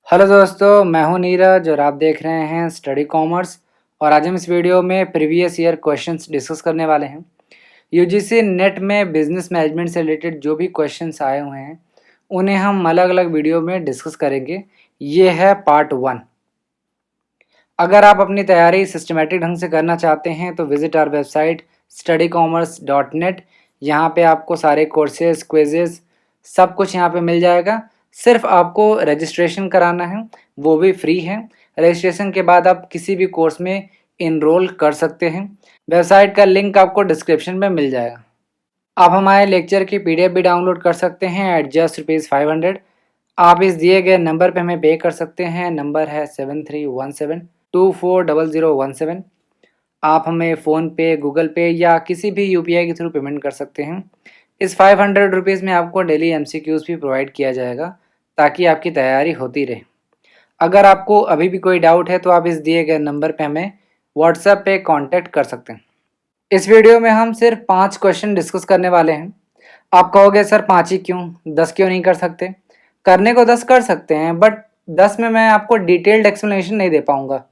Hello दोस्तों, मैं हूं नीरज और आप देख रहे हैं स्टडी कॉमर्स। और आज हम इस वीडियो में प्रीवियस ईयर क्वेश्चंस डिस्कस करने वाले हैं। यूजीसी नेट में बिजनेस मैनेजमेंट से रिलेटेड जो भी क्वेश्चंस आए हुए हैं उन्हें हम अलग अलग वीडियो में डिस्कस करेंगे। ये है पार्ट 1। अगर आप अपनी तैयारी सिस्टमेटिक ढंग से करना चाहते हैं तो विजिट आवर वेबसाइट studycommerce.net। यहाँ पे आपको सारे कोर्सेज, क्विजेज, सब कुछ यहाँ पे मिल जाएगा। सिर्फ आपको रजिस्ट्रेशन कराना है, वो भी फ्री है। रजिस्ट्रेशन के बाद आप किसी भी कोर्स में इनरोल कर सकते हैं। वेबसाइट का लिंक आपको डिस्क्रिप्शन में मिल जाएगा। आप हमारे लेक्चर की पीडीएफ भी डाउनलोड कर सकते हैं एट जस्ट ₹500। आप इस दिए गए नंबर पे हमें पे कर सकते हैं। नंबर है 7317240017। आप हमें फ़ोनपे, गूगल पे या किसी भी यूपीआई के थ्रू पेमेंट कर सकते हैं। इस ₹500 में आपको डेली एमसीक्यूज़ भी प्रोवाइड किया जाएगा ताकि आपकी तैयारी होती रहे। अगर आपको अभी भी कोई डाउट है तो आप इस दिए गए नंबर पे हमें व्हाट्सएप पे कांटेक्ट कर सकते हैं। इस वीडियो में हम सिर्फ 5 क्वेश्चन डिस्कस करने वाले हैं। आप कहोगे सर 5 ही क्यों, 10 क्यों नहीं कर सकते? करने को 10 कर सकते हैं, बट 10 में मैं आपको डिटेल्ड एक्सप्लेनेशन नहीं दे पाऊंगा।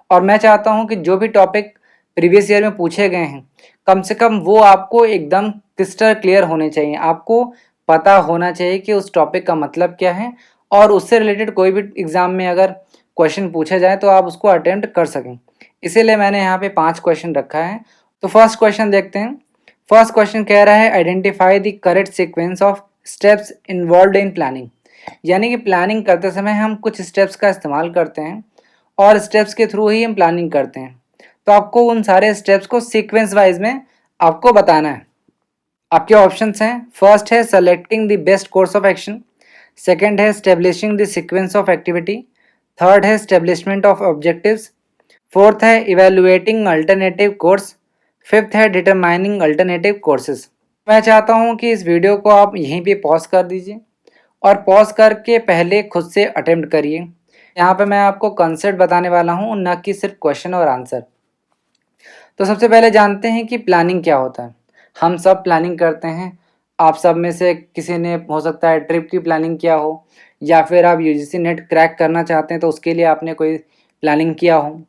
और मैं चाहता हूं कि जो भी टॉपिक प्रीवियस ईयर में पूछे गए हैं कम से कम वो आपको एकदम क्रिस्टल क्लियर होने चाहिए। आपको पता होना चाहिए कि उस टॉपिक का मतलब क्या है और उससे रिलेटेड कोई भी एग्जाम में अगर क्वेश्चन पूछा जाए तो आप उसको अटेम्प्ट कर सकें। इसीलिए मैंने यहाँ पे 5 क्वेश्चन रखा है। तो फर्स्ट क्वेश्चन देखते हैं। फर्स्ट क्वेश्चन कह रहा है identify the correct sequence of steps involved in planning. यानी कि प्लानिंग करते समय हम कुछ स्टेप्स का इस्तेमाल करते हैं और स्टेप्स के थ्रू ही हम प्लानिंग करते हैं। तो आपको उन सारे स्टेप्स को सीक्वेंस वाइज में आपको बताना है। आपके ऑप्शंस हैं, फर्स्ट है selecting the best course of action, second है establishing the sequence of activity, third है स्टेब्लिशमेंट ऑफ ऑब्जेक्टिव्स, फोर्थ है इवेलुएटिंग अल्टरनेटिव कोर्स, फिफ्थ है डिटरमाइनिंग अल्टरनेटिव कोर्सेज। मैं चाहता हूं कि इस वीडियो को आप यहीं पे पॉज कर दीजिए और पॉज करके पहले खुद से अटेम्प्ट करिए। यहाँ पे मैं आपको कंसेप्ट बताने वाला हूँ, न कि सिर्फ क्वेश्चन और आंसर। तो सबसे पहले जानते हैं कि प्लानिंग क्या होता है। हम सब प्लानिंग करते हैं। आप सब में से किसी ने हो सकता है ट्रिप की प्लानिंग किया हो, या फिर आप यूजीसी नेट क्रैक करना चाहते हैं तो उसके लिए आपने कोई प्लानिंग किया हो।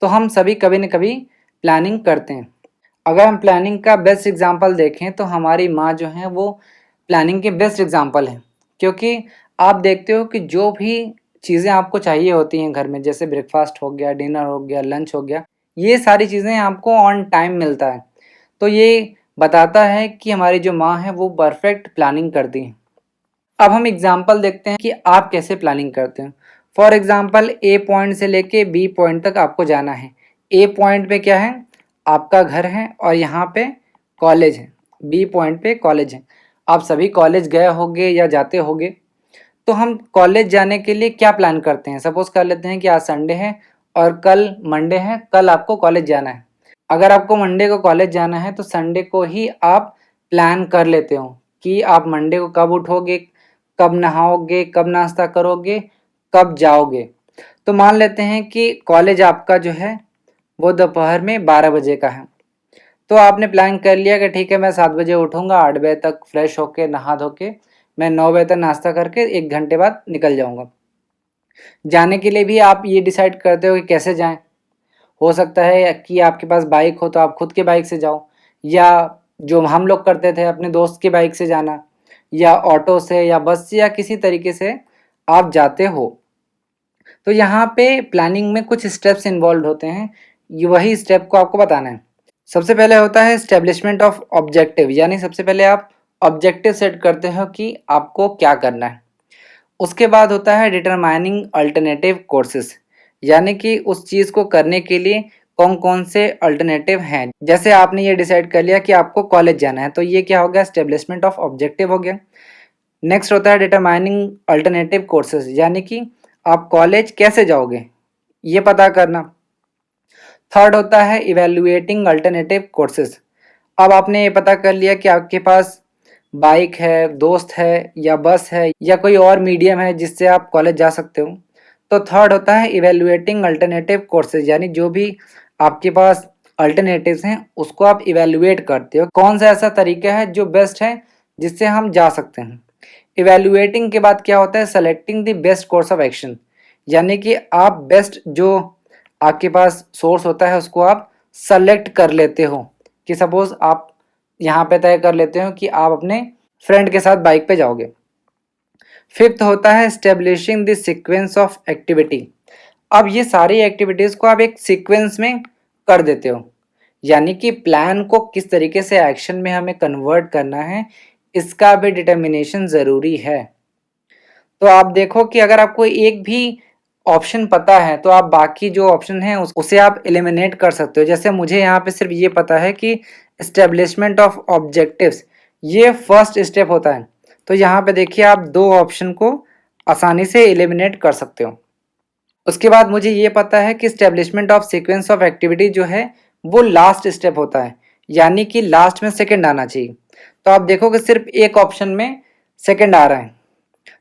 तो हम सभी कभी न कभी प्लानिंग करते हैं। अगर हम प्लानिंग का बेस्ट एग्जांपल देखें तो हमारी माँ जो है वो प्लानिंग के बेस्ट एग्जांपल हैं। क्योंकि आप देखते हो कि जो भी चीज़ें आपको चाहिए होती हैं घर में, जैसे ब्रेकफास्ट हो गया, डिनर हो गया, लंच हो गया, ये सारी चीज़ें आपको ऑन टाइम मिलता है। तो ये बताता है कि हमारी जो माँ है वो परफेक्ट प्लानिंग करती हैं। अब हम एग्जाम्पल देखते हैं कि आप कैसे प्लानिंग करते हैं। फॉर एग्जाम्पल ए पॉइंट से लेके बी पॉइंट तक आपको जाना है। ए पॉइंट पे क्या है, आपका घर है और यहाँ पे कॉलेज है। बी पॉइंट पे कॉलेज है। आप सभी कॉलेज गए होंगे या जाते होंगे। तो हम कॉलेज जाने के लिए क्या प्लान करते हैं। सपोज कर लेते हैं कि आज संडे है और कल मंडे है, कल आपको कॉलेज जाना है। अगर आपको मंडे को कॉलेज जाना है तो संडे को ही आप प्लान कर लेते हो कि आप मंडे को कब उठोगे, कब नहाओगे, कब नाश्ता करोगे, कब जाओगे। तो मान लेते हैं कि कॉलेज आपका जो है वो दोपहर में 12 बजे का है। तो आपने प्लान कर लिया कि ठीक है, मैं 7 बजे उठूँगा, 8 बजे तक फ्रेश होके नहा धो के मैं 9 बजे तक नाश्ता करके 1 घंटे बाद निकल जाऊँगा। जाने के लिए भी आप ये डिसाइड करते हो कि कैसे जाएँ। हो सकता है कि आपके पास बाइक हो तो आप खुद के बाइक से जाओ, या जो हम लोग करते थे अपने दोस्त की बाइक से जाना, या ऑटो से या बस से या किसी तरीके से आप जाते हो। तो यहाँ पे प्लानिंग में कुछ स्टेप्स इन्वॉल्व होते हैं, ये वही स्टेप को आपको बताना है। सबसे पहले होता है एस्टेब्लिशमेंट ऑफ ऑब्जेक्टिव, यानी सबसे पहले आप ऑब्जेक्टिव सेट करते हो कि आपको क्या करना है। उसके बाद होता है डिटरमाइनिंग अल्टरनेटिव कोर्सेज, यानी कि उस चीज़ को करने के लिए कौन कौन से अल्टरनेटिव हैं। जैसे आपने ये डिसाइड कर लिया कि आपको कॉलेज जाना है, तो ये क्या हो गया, एस्टेब्लिशमेंट ऑफ ऑब्जेक्टिव हो गया। नेक्स्ट होता है डिटरमाइनिंग अल्टरनेटिव कोर्सेज, यानी कि आप कॉलेज कैसे जाओगे ये पता करना। थर्ड होता है इवेल्युएटिंग अल्टरनेटिव कोर्सेज। अब आपने ये पता कर लिया कि आपके पास बाइक है, दोस्त है, या बस है, या कोई और मीडियम है जिससे आप कॉलेज जा सकते हो। तो थर्ड होता है इवेल्युएटिंग अल्टरनेटिव कोर्सेज, यानी जो भी आपके पास अल्टरनेटिव्स हैं उसको आप इवेल्युएट करते हो, कौन सा ऐसा तरीका है जो बेस्ट है जिससे हम जा सकते हैं। इवेल्युएटिंग के बाद क्या होता है, selecting the best course of action, यानी कि आप बेस्ट जो आपके पास सोर्स होता है उसको आप सेलेक्ट कर लेते हो कि सपोज आप यहाँ पे तय कर लेते हो कि आप अपने फ्रेंड के साथ बाइक पे जाओगे। फिफ्थ होता है establishing the sequence of activity. अब ये सारी एक्टिविटीज़ को आप एक सीक्वेंस में कर देते हो, यानी कि प्लान को किस तरीके से एक्शन में हमें कन्वर्ट करना है इसका भी डिटर्मिनेशन ज़रूरी है। तो आप देखो कि अगर आपको एक भी ऑप्शन पता है तो आप बाकी जो ऑप्शन है उसे आप एलिमिनेट कर सकते हो। जैसे मुझे यहाँ पे सिर्फ ये पता है कि एस्टेब्लिशमेंट ऑफ ऑब्जेक्टिव्स ये फर्स्ट स्टेप होता है, तो यहाँ पे देखिए आप दो ऑप्शन को आसानी से एलिमिनेट कर सकते हो। उसके बाद मुझे ये पता है कि establishment of sequence of activity जो है वो लास्ट स्टेप होता है, यानी कि लास्ट में सेकंड आना चाहिए। तो आप देखोगे सिर्फ एक ऑप्शन में सेकंड आ रहा है,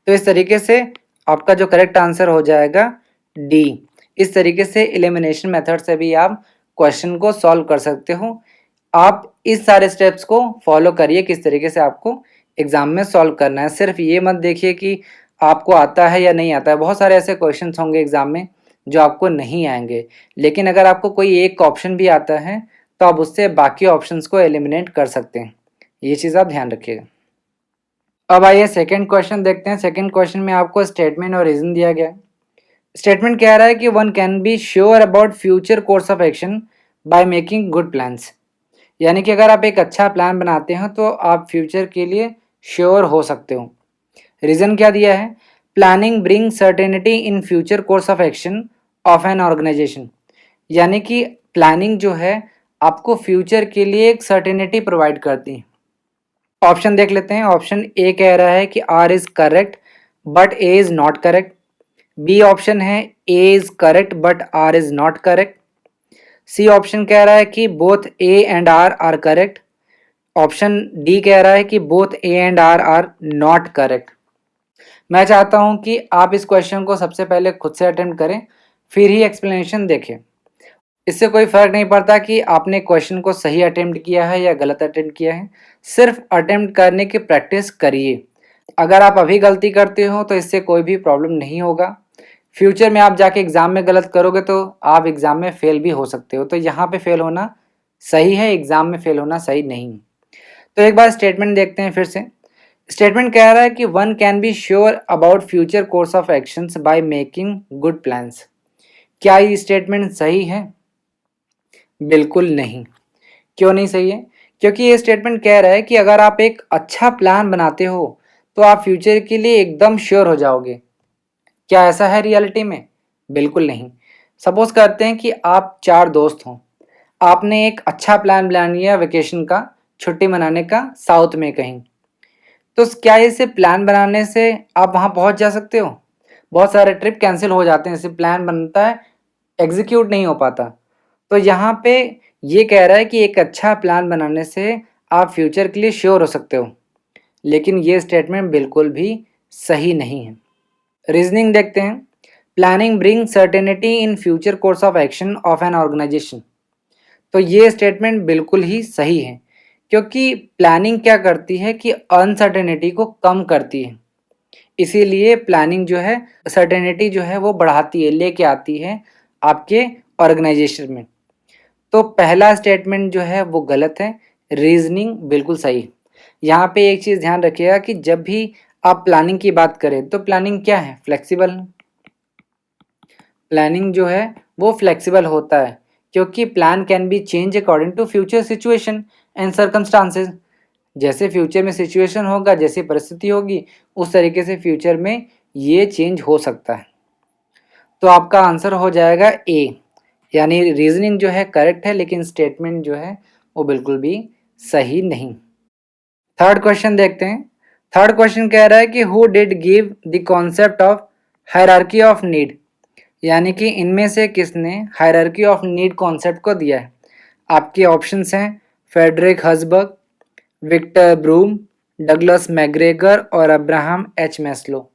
तो इस तरीके से आपका जो करेक्ट आंसर हो जाएगा डी। इस तरीके से एलिमिनेशन मेथड से भी आप क्वेश्चन को सॉल्व कर सकते हो। आप इस सारे स्टेप्स को फॉलो करिए किस तरीके से आपको एग्जाम में सॉल्व करना है। सिर्फ ये मत देखिए कि आपको आता है या नहीं आता है, बहुत सारे ऐसे क्वेश्चन होंगे एग्जाम में जो आपको नहीं आएंगे, लेकिन अगर आपको कोई एक ऑप्शन भी आता है तो आप उससे बाकी ऑप्शंस को एलिमिनेट कर सकते हैं। ये चीज़ आप ध्यान रखिएगा। अब आइए सेकंड क्वेश्चन देखते हैं। सेकंड क्वेश्चन में आपको स्टेटमेंट और रीजन दिया गया है। स्टेटमेंट कह रहा है कि one can be sure about future course of action by making good plans. यानी कि अगर आप एक अच्छा प्लान बनाते हो तो आप फ्यूचर के लिए श्योर हो सकते हो। रीजन क्या दिया है? Planning bring certainty in future course of action of an organisation. यानी कि प्लानिंग जो है आपको फ्यूचर के लिए एक सर्टेनिटी प्रोवाइड करती है। ऑप्शन देख लेते हैं। ऑप्शन ए कह रहा है कि R is correct but A is not correct. B option है A is correct but R is not correct. C option कह रहा है कि both A and R correct. Option D कह रहा है कि both A and R not correct. मैं चाहता हूं कि आप इस क्वेश्चन को सबसे पहले खुद से अटेम्प्ट करें, फिर ही एक्सप्लेनेशन देखें। इससे कोई फर्क नहीं पड़ता कि आपने क्वेश्चन को सही अटेम्प्ट किया है या गलत अटेम्प्ट किया है, सिर्फ अटेम्प्ट करने की प्रैक्टिस करिए। अगर आप अभी गलती करते हो तो इससे कोई भी प्रॉब्लम नहीं होगा। फ्यूचर में आप जाके एग्ज़ाम में गलत करोगे तो आप एग्ज़ाम में फेल भी हो सकते हो। तो यहाँ पे फेल होना सही है, एग्ज़ाम में फेल होना सही नहीं। तो एक बार स्टेटमेंट देखते हैं फिर से। स्टेटमेंट कह रहा है कि one can be sure about future course of actions by making good plans. क्या ये स्टेटमेंट सही है? बिल्कुल नहीं। क्यों नहीं सही है? क्योंकि ये स्टेटमेंट कह रहा है कि अगर आप एक अच्छा प्लान बनाते हो तो आप फ्यूचर के लिए एकदम श्योर हो जाओगे। क्या ऐसा है रियलिटी में? बिल्कुल नहीं। सपोज करते हैं कि आप चार दोस्त हों, आपने एक अच्छा प्लान बना लिया वेकेशन का, छुट्टी मनाने का साउथ में कहीं। तो क्या इसे प्लान बनाने से आप वहाँ पहुँच जा सकते हो? बहुत सारे ट्रिप कैंसिल हो जाते हैं, इसे प्लान बनता है, एग्जीक्यूट नहीं हो पाता। तो यहाँ पे ये कह रहा है कि एक अच्छा प्लान बनाने से आप फ्यूचर के लिए श्योर हो सकते हो, लेकिन ये स्टेटमेंट बिल्कुल भी सही नहीं है। रीजनिंग देखते हैं। Planning bring certainty in future course of action of an organisation. तो ये स्टेटमेंट बिल्कुल ही सही है, क्योंकि प्लानिंग क्या करती है कि अनसर्टेनिटी को कम करती है। इसीलिए प्लानिंग जो है सर्टेनिटी जो है वो बढ़ाती है, लेके आती है आपके ऑर्गेनाइजेशन में। तो पहला स्टेटमेंट जो है वो गलत है, रीजनिंग बिल्कुल सही। यहाँ पे एक चीज़ ध्यान रखिएगा कि जब भी आप प्लानिंग की बात करें तो प्लानिंग क्या है? फ्लेक्सिबल। प्लानिंग जो है वो फ्लेक्सिबल होता है, क्योंकि plan can be change according to future situation and circumstances. जैसे फ्यूचर में सिचुएशन होगा, जैसी परिस्थिति होगी, उस तरीके से फ्यूचर में ये चेंज हो सकता है। तो आपका आंसर हो जाएगा ए, यानी रीजनिंग जो है करेक्ट है, लेकिन स्टेटमेंट जो है वो बिल्कुल भी सही नहीं। थर्ड क्वेश्चन देखते हैं। थर्ड क्वेश्चन कह रहा है कि who did give the concept of hierarchy of need. यानी कि इनमें से किसने हायरार्की ऑफ नीड कॉन्सेप्ट को दिया है? आपके ऑप्शंस हैं Frederick Herzberg, Victor Vroom, Douglas McGregor और Abraham H Maslow.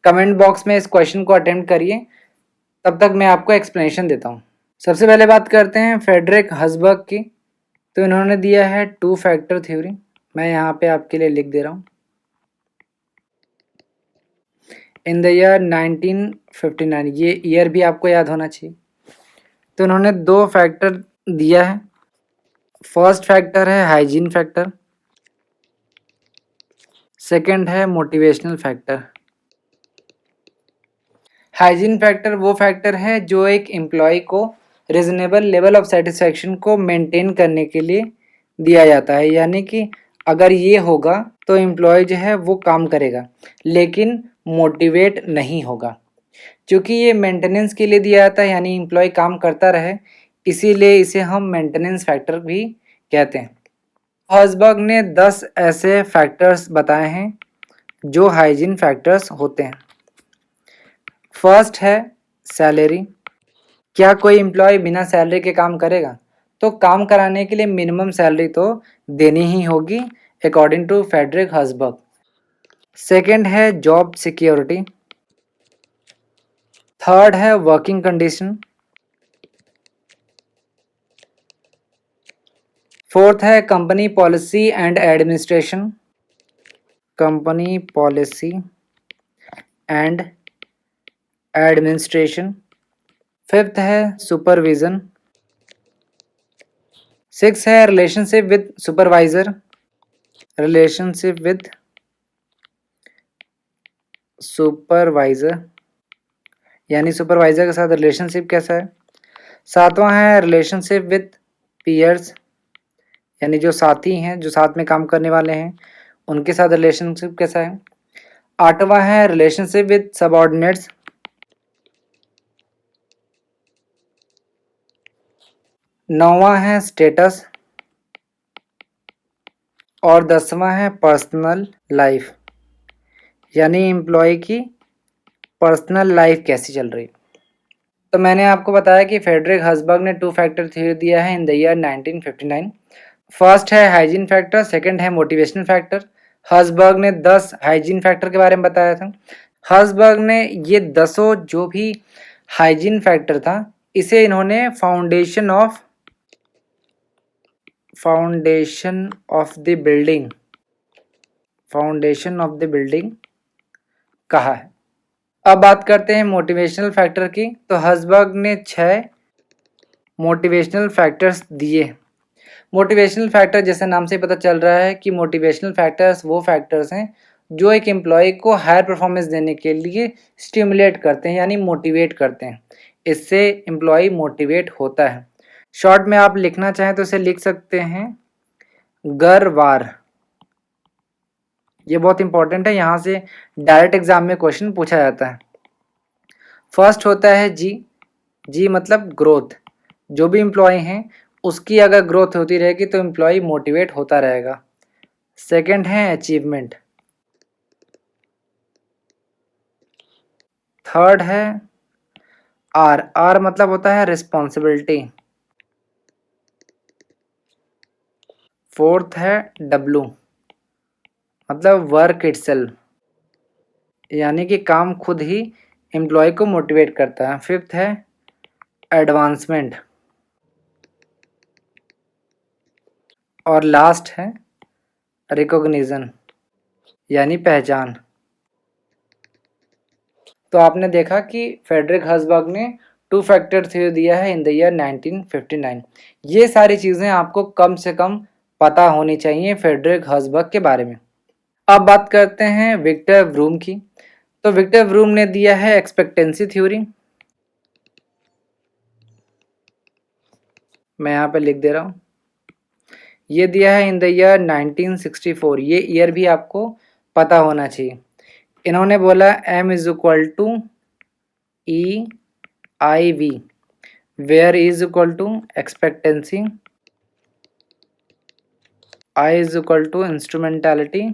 Comment box में इस क्वेश्चन को अटेम्प्ट करिए, तब तक मैं आपको एक्सप्लेनेशन देता हूँ। सबसे पहले बात करते हैं फ्रेडरिक हर्ट्जबर्ग की। तो इन्होंने दिया है टू फैक्टर थ्योरी। मैं यहाँ पे आपके लिए लिख दे रहा हूँ। इन द ईयर 1959, ये ईयर भी आपको याद होना चाहिए। तो उन्होंने 2 फैक्टर दिया है। फर्स्ट फैक्टर है हाइजीन फैक्टर, सेकंड है मोटिवेशनल फैक्टर। हाइजीन फैक्टर वो फैक्टर है जो एक एम्प्लॉय को रीजनेबल लेवल ऑफ सेटिस्फैक्शन को मेंटेन करने के लिए दिया जाता है, यानी कि अगर ये होगा तो एम्प्लॉय जो है वो काम करेगा लेकिन मोटिवेट नहीं होगा। क्योंकि ये मेंटेनेंस के लिए दिया जाता है यानी एम्प्लॉय काम करता रहे, इसीलिए इसे हम मेंटेनेंस फैक्टर भी कहते हैं। हर्जबर्ग ने 10 ऐसे फैक्टर्स बताए हैं जो हाइजीन फैक्टर्स होते हैं। फर्स्ट है सैलरी। क्या कोई एम्प्लॉय बिना सैलरी के काम करेगा? तो काम कराने के लिए मिनिमम सैलरी तो देनी ही होगी according to Frederick Herzberg. Second है जॉब सिक्योरिटी। थर्ड है वर्किंग कंडीशन। फोर्थ है company policy and administration. Company policy and administration. Fifth है सुपरविजन। सिक्स है relationship with supervisor. Relationship with supervisor यानी सुपरवाइजर के साथ रिलेशनशिप कैसा है। सातवां है रिलेशनशिप विद पीयर्स यानी जो साथी हैं, जो साथ में काम करने वाले हैं, उनके साथ रिलेशनशिप कैसा है। आठवां है रिलेशनशिप विद सबऑर्डिनेट्स। नौवां है स्टेटस और 10वां है पर्सनल लाइफ यानी एम्प्लॉय की पर्सनल लाइफ कैसी चल रही। तो मैंने आपको बताया कि फ्रेडरिक हर्जबर्ग ने 2 फैक्टर थ्योरी दिया है इन द ईयर 1959। फर्स्ट है हाइजीन फैक्टर, सेकंड है मोटिवेशनल फैक्टर। हर्जबर्ग ने 10 हाइजीन फैक्टर के बारे में बताया था। हर्जबर्ग ने ये 10 जो भी हाइजीन फैक्टर था, इसे इन्होंने फाउंडेशन ऑफ द बिल्डिंग कहा है। अब बात करते हैं मोटिवेशनल फैक्टर की। तो हर्जबर्ग ने 6 मोटिवेशनल फैक्टर्स दिए। मोटिवेशनल फैक्टर जैसे नाम से पता चल रहा है कि मोटिवेशनल फैक्टर्स वो फैक्टर्स हैं जो एक एम्प्लॉय को हायर परफॉर्मेंस देने के लिए स्टिमुलेट करते हैं यानी मोटिवेट करते हैं। इससे एम्प्लॉय मोटिवेट होता है। शॉर्ट में आप लिखना चाहें तो इसे लिख सकते हैं गरवार। ये बहुत इंपॉर्टेंट है, यहाँ से डायरेक्ट एग्जाम में क्वेश्चन पूछा जाता है। फर्स्ट होता है जी मतलब ग्रोथ। जो भी एम्प्लॉय हैं उसकी अगर ग्रोथ होती रहेगी तो एम्प्लॉय मोटिवेट होता रहेगा। सेकंड है अचीवमेंट। थर्ड है आर मतलब होता है रिस्पॉन्सिबिलिटी। फोर्थ है डब्लू मतलब वर्क इटसेल्फ यानी कि काम खुद ही एम्प्लॉय को मोटिवेट करता है। फिफ्थ है एडवांसमेंट और लास्ट है रिकॉग्निशन यानी पहचान। तो आपने देखा कि फ्रेडरिक हर्जबर्ग ने 2 फैक्टर थ्योरी दिया है इन द ईयर 1959। ये सारी चीज़ें आपको कम से कम पता होनी चाहिए फ्रेडरिक हर्जबर्ग के बारे में। अब बात करते हैं विक्टर व्रूम की। तो विक्टर व्रूम ने दिया है एक्सपेक्टेंसी थ्योरी। मैं यहाँ पे लिख दे रहा हूँ। ये दिया है इन द ईयर 1964। ये ईयर भी आपको पता होना चाहिए। इन्होंने बोला m is equal to E I V where is equal to expectancy, I is equal to instrumentality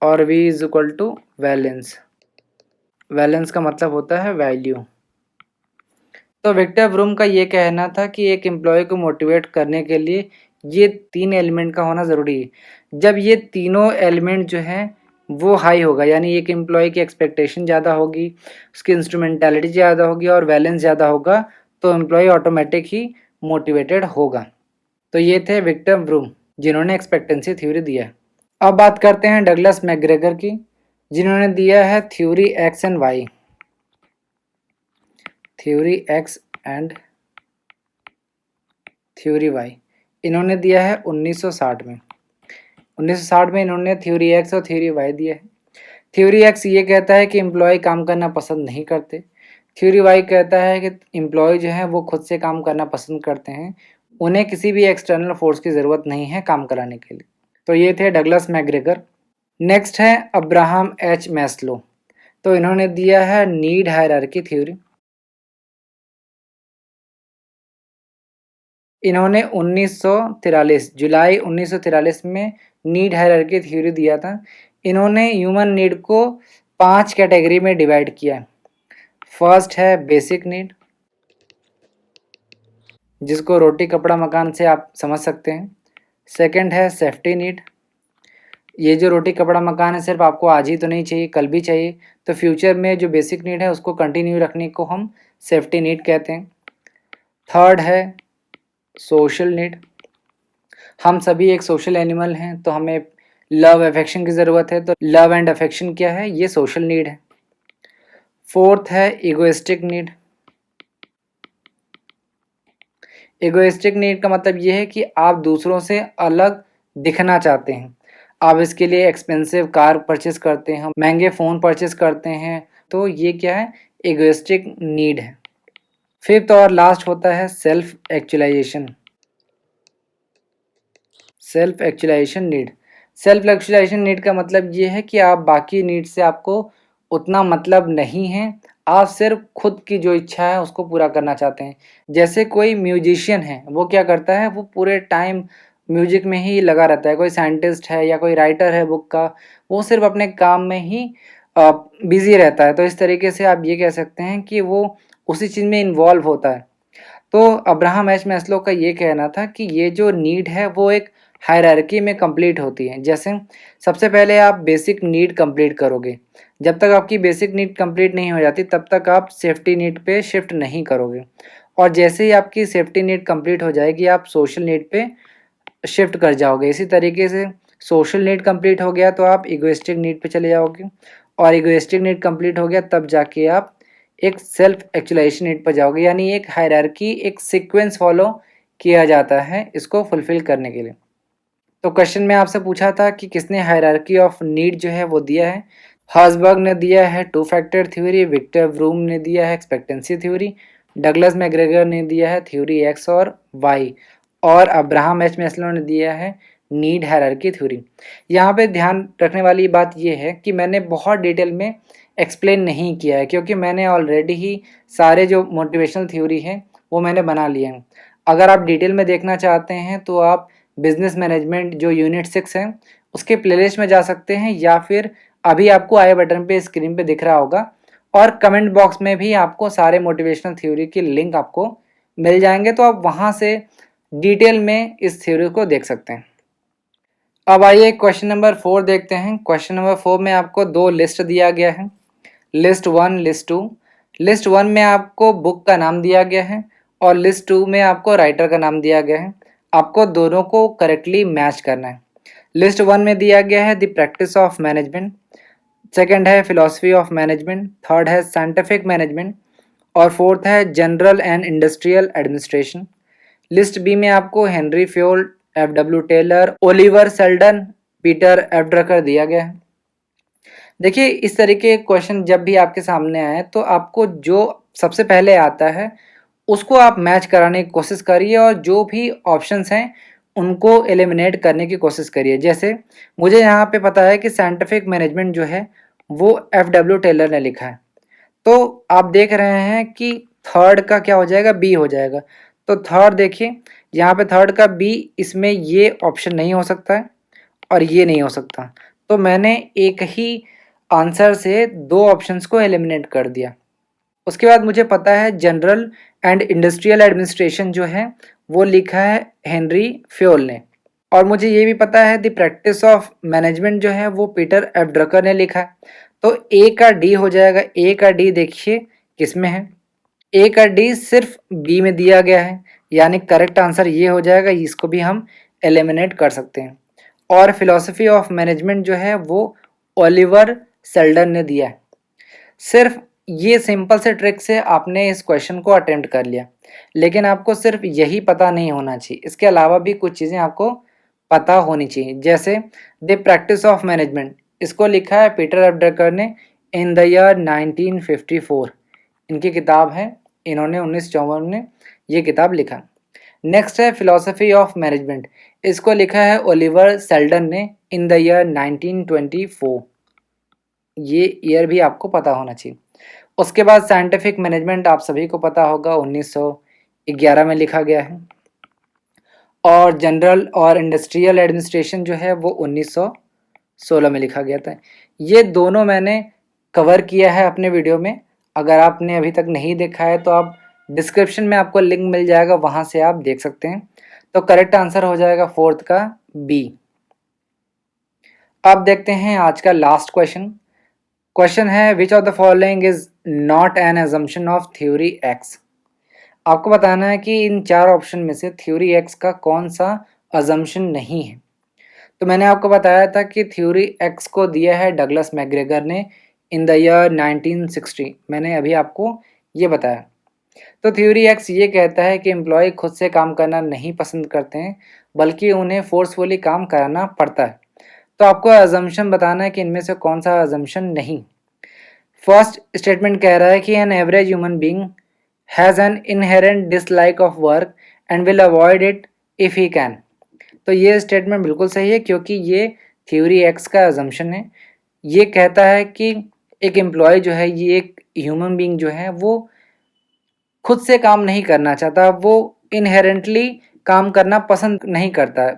और v is equal to valence. Valence का मतलब होता है वैल्यू। तो विक्टर व्रूम का ये कहना था कि एक एम्प्लॉय को मोटिवेट करने के लिए ये 3 एलिमेंट का होना ज़रूरी है। जब ये तीनों एलिमेंट जो हैं वो हाई होगा यानी एक एम्प्लॉय की एक्सपेक्टेशन ज़्यादा होगी, उसकी इंस्ट्रूमेंटालिटी ज़्यादा होगी और वैलेंस ज़्यादा होगा तो एम्प्लॉय ऑटोमेटिक ही मोटिवेटेड होगा। तो ये थे विक्टर व्रूम जिन्होंने एक्सपेक्टेंसी थ्योरी दिया। अब बात करते हैं डगलस मैकग्रेगर की, जिन्होंने दिया है theory X and Y. Theory X and theory Y इन्होंने दिया है 1960 में। 1960 में इन्होंने थ्योरी एक्स और थ्योरी वाई दिया है। थ्योरी एक्स ये कहता है कि एम्प्लॉय काम करना पसंद नहीं करते। थ्योरी वाई कहता है कि एम्प्लॉय जो है वो खुद से काम करना पसंद करते हैं, उन्हें किसी भी एक्सटर्नल फोर्स की ज़रूरत नहीं है काम कराने के लिए। तो ये थे डगलस मैकग्रेगर। नेक्स्ट है अब्राहम एच मैस्लो। तो इन्होंने दिया है नीड हायरार्की थ्योरी। इन्होंने 1943 जुलाई 1943 में नीड हायरार्की थ्योरी दिया था। इन्होंने ह्यूमन नीड को 5 कैटेगरी में डिवाइड किया। फर्स्ट है बेसिक नीड, जिसको रोटी कपड़ा मकान से आप समझ सकते हैं। सेकंड है सेफ्टी नीड, ये जो रोटी कपड़ा मकान है सिर्फ आपको आज ही तो नहीं चाहिए, कल भी चाहिए, तो फ्यूचर में जो बेसिक नीड है उसको कंटिन्यू रखने को हम सेफ्टी नीड कहते हैं। थर्ड है सोशल नीड, हम सभी एक सोशल एनिमल हैं, तो हमें लव अफेक्शन की ज़रूरत है, तो लव एंड अफेक्शन क्या है, ये सोशल नीड है। फोर्थ है इगोइस्टिक नीड। इगोइस्टिक नीड का मतलब ये है कि आप दूसरों से अलग दिखना चाहते हैं, आप इसके लिए एक्सपेंसिव कार परचेस करते हैं, महंगे फ़ोन परचेस करते हैं, तो ये क्या है, इगोइस्टिक नीड है। फिफ्थ और लास्ट होता है self actualisation. Self actualisation need, self actualisation need का मतलब ये है कि आप बाकी नीड से आपको उतना मतलब नहीं है, आप सिर्फ खुद की जो इच्छा है उसको पूरा करना चाहते हैं। जैसे कोई म्यूजिशियन है, वो क्या करता है, वो पूरे टाइम म्यूजिक में ही लगा रहता है। कोई साइंटिस्ट है या कोई राइटर है बुक का, वो सिर्फ अपने काम में ही बिजी रहता है। तो इस तरीके से आप ये कह सकते हैं कि वो उसी चीज़ में इन्वॉल्व होता है। तो अब्राहम एच मैस्लो का ये कहना था कि ये जो नीड है वो एक हायरार्की में कंप्लीट होती है। जैसे सबसे पहले आप बेसिक नीड कंप्लीट करोगे, जब तक आपकी बेसिक नीड कंप्लीट नहीं हो जाती तब तक आप सेफ्टी नीड पे शिफ्ट नहीं करोगे, और जैसे ही आपकी सेफ्टी नीड कंप्लीट हो जाएगी आप सोशल नीड पे शिफ्ट कर जाओगे। इसी तरीके से सोशल नीड कंप्लीट हो गया तो आप इगोइस्टिक नीड पे चले जाओगे, और इगोइस्टिक नीड कंप्लीट हो गया तब जाके आप एक सेल्फ एक्चुअलाइजेशन नीड पर जाओगे। यानी एक हायरार्की, एक सीक्वेंस फॉलो किया जाता है इसको फुलफिल करने के लिए। तो क्वेश्चन में आपसे पूछा था कि किसने हायरार्की ऑफ नीड जो है वो दिया है। हर्सबर्ग ने दिया है two factor theory, Victor Vroom ने दिया है एक्सपेक्टेंसी थ्योरी, डगलस मैकग्रेगर ने दिया है थ्योरी एक्स और वाई, और अब्राहम एच मैस्लो ने दिया है नीड हायरार्की थ्योरी। यहाँ पे ध्यान रखने वाली बात यह है कि मैंने बहुत डिटेल में एक्सप्लेन नहीं किया है, क्योंकि मैंने ऑलरेडी ही सारे जो मोटिवेशनल थ्योरी हैं वो मैंने बना लिए हैं। अगर आप डिटेल में देखना चाहते हैं तो आप बिजनेस मैनेजमेंट जो यूनिट 6 है उसके प्लेलिस्ट में जा सकते हैं, या फिर अभी आपको आई बटन पे स्क्रीन पे दिख रहा होगा, और कमेंट बॉक्स में भी आपको सारे मोटिवेशनल थ्योरी के लिंक आपको मिल जाएंगे, तो आप वहाँ से डिटेल में इस थ्योरी को देख सकते हैं। अब आइए क्वेश्चन नंबर 4 देखते हैं। क्वेश्चन नंबर 4 में आपको दो लिस्ट दिया गया है, लिस्ट 1 लिस्ट 2। लिस्ट 1 में आपको बुक का नाम दिया गया है और लिस्ट 2 में आपको राइटर का नाम दिया गया है। आपको दोनों को करेक्टली मैच करना है। लिस्ट 1 में दिया गया है the practice of management, second है फिलॉसफी ऑफ मैनेजमेंट, थर्ड है साइंटिफिक मैनेजमेंट, और फोर्थ है general and industrial administration. List B में आपको Henri Fayol, F W Taylor, Oliver Sheldon, Peter F Drucker दिया गया है। देखिए, इस तरीके के क्वेश्चन जब भी आपके सामने आए तो आपको जो सबसे पहले आता है उसको आप मैच कराने की कोशिश करिए, और जो भी ऑप्शंस हैं उनको एलिमिनेट करने की कोशिश करिए। जैसे मुझे यहाँ पे पता है कि साइंटिफिक मैनेजमेंट जो है वो एफ डब्ल्यू टेलर ने लिखा है, तो आप देख रहे हैं कि थर्ड का क्या हो जाएगा, बी हो जाएगा। तो थर्ड देखिए, यहाँ पे थर्ड का बी, इसमें ये ऑप्शन नहीं हो सकता है और ये नहीं हो सकता, तो मैंने एक ही आंसर से दो ऑप्शंस को एलिमिनेट कर दिया। उसके बाद मुझे पता है जनरल एंड इंडस्ट्रियल एडमिनिस्ट्रेशन जो है वो लिखा है हेनरी फ्योल ने, और मुझे ये भी पता है द प्रैक्टिस ऑफ मैनेजमेंट जो है वो पीटर एफ ड्रकर ने लिखा है। तो ए का डी हो जाएगा। ए का डी देखिए किस में है, ए का डी सिर्फ बी में दिया गया है, यानी करेक्ट आंसर ये हो जाएगा, इसको भी हम एलिमिनेट कर सकते हैं। और फिलॉसफी ऑफ मैनेजमेंट जो है वो ओलिवर सेल्डन ने दिया है। सिर्फ ये सिंपल से ट्रिक से आपने इस क्वेश्चन को अटेम्प्ट कर लिया, लेकिन आपको सिर्फ यही पता नहीं होना चाहिए, इसके अलावा भी कुछ चीज़ें आपको पता होनी चाहिए। जैसे द प्रैक्टिस ऑफ मैनेजमेंट, इसको लिखा है पीटर एफ ड्रकर ने इन द ईयर 1954। इनकी किताब है, इन्होंने 1954 में ये किताब लिखा। नेक्स्ट है फिलॉसफी ऑफ मैनेजमेंट, इसको लिखा है ओलिवर सेल्डन ने इन द ईयर 1924। ये ईयर भी आपको पता होना चाहिए। उसके बाद साइंटिफिक मैनेजमेंट आप सभी को पता होगा, 1911 में लिखा गया है। और जनरल और इंडस्ट्रियल एडमिनिस्ट्रेशन जो है वो 1916 में लिखा गया था। ये दोनों मैंने कवर किया है अपने वीडियो में। अगर आपने अभी तक नहीं देखा है तो आप डिस्क्रिप्शन में आपको लिंक मिल जाएगा, वहाँ से आप देख सकते हैं। तो करेक्ट आंसर हो जाएगा फोर्थ का बी। अब देखते हैं आज का लास्ट क्वेश्चन। क्वेश्चन है which of the following is not an assumption of theory x. आपको बताना है कि इन चार ऑप्शन में से थ्योरी एक्स का कौन सा अजम्पशन नहीं है। तो मैंने आपको बताया था कि थ्योरी एक्स को दिया है डगलस मैकग्रेगर ने इन द ईयर 1960। मैंने अभी आपको ये बताया। तो थ्योरी एक्स ये कहता है कि एम्प्लॉय खुद से काम करना नहीं पसंद करते हैं, बल्कि उन्हें फोर्सफुली काम कराना पड़ता है। तो आपको अजम्पशन बताना है कि इनमें से कौन सा अजम्पशन नहीं। फर्स्ट स्टेटमेंट कह रहा है कि an average human being has an inherent dislike of work and will avoid it if he can. तो ये स्टेटमेंट बिल्कुल सही है, क्योंकि ये थ्योरी एक्स का अजम्पशन है। ये कहता है कि एक एम्प्लॉय जो है, ये एक ह्यूमन बीइंग जो है वो खुद से काम नहीं करना चाहता, वो इनहेरेंटली काम करना पसंद नहीं करता है,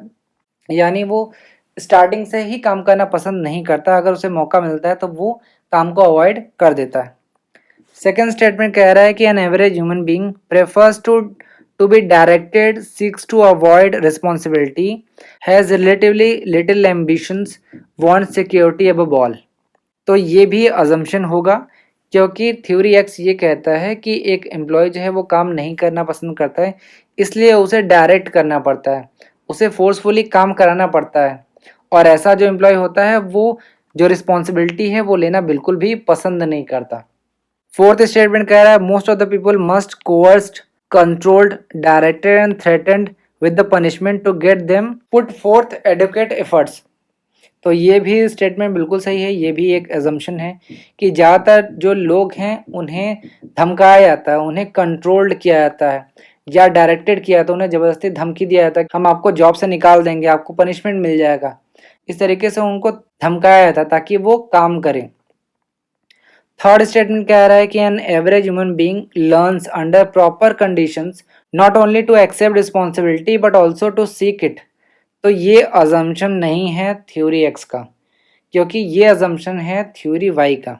यानी वो स्टार्टिंग से ही काम करना पसंद नहीं करता। अगर उसे मौका मिलता है तो वो काम को अवॉइड कर देता है। सेकेंड स्टेटमेंट कह रहा है कि an average human being prefers to be directed, seeks to avoid responsibility, has relatively little ambitions, wants security above all. तो ये भी अजम्पशन होगा, क्योंकि थ्योरी एक्स ये कहता है कि एक एम्प्लॉय जो है वो काम नहीं करना पसंद करता है, इसलिए उसे डायरेक्ट करना पड़ता है, उसे फोर्सफुली काम कराना पड़ता है। और ऐसा जो एम्प्लॉय होता है वो जो रिस्पॉन्सिबिलिटी है वो लेना बिल्कुल भी पसंद नहीं करता। फोर्थ स्टेटमेंट कह रहा है most of the people must coerced, controlled, directed and threatened with the punishment to get them put forth adequate efforts. तो ये भी स्टेटमेंट बिल्कुल सही है। ये भी एक एजम्पशन है कि ज़्यादातर जो लोग हैं उन्हें धमकाया जाता है, उन्हें कंट्रोल्ड किया जाता है या डायरेक्टेड किया जाता है, उन्हें ज़बरदस्ती धमकी दिया जाता है हम आपको जॉब से निकाल देंगे, आपको पनिशमेंट मिल जाएगा। इस तरीके से उनको धमकाया जाता है ताकि वो काम करें। थर्ड स्टेटमेंट कह रहा है कि an average human being learns under proper conditions not only to accept responsibility but also to seek it. तो ये अजम्पशन नहीं है थ्योरी एक्स का, क्योंकि ये अजम्पशन है थ्योरी वाई का।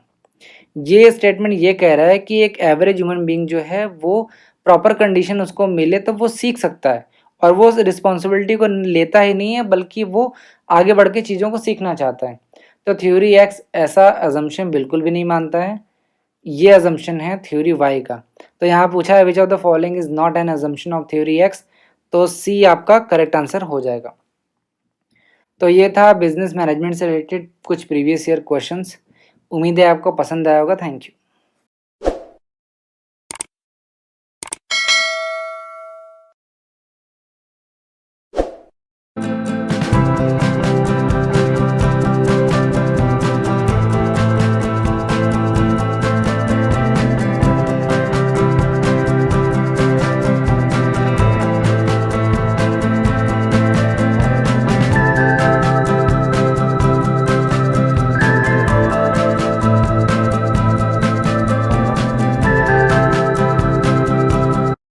ये स्टेटमेंट ये कह रहा है कि एक एवरेज ह्यूमन बीइंग जो है वो प्रॉपर कंडीशन उसको मिले तो वो सीख सकता है, और वो रिस्पॉन्सिबिलिटी को लेता ही नहीं है, बल्कि वो आगे बढ़ के चीज़ों को सीखना चाहता है। तो थ्योरी एक्स ऐसा अजम्पशन बिल्कुल भी नहीं मानता है, ये अजम्पशन है थ्योरी वाई का। तो यहाँ पूछा है which of the following is not an assumption of theory x, तो सी आपका करेक्ट आंसर हो जाएगा। तो ये था बिजनेस मैनेजमेंट से रिलेटेड कुछ प्रीवियस ईयर क्वेश्चंस। उम्मीद है आपको पसंद आया होगा। Thank you.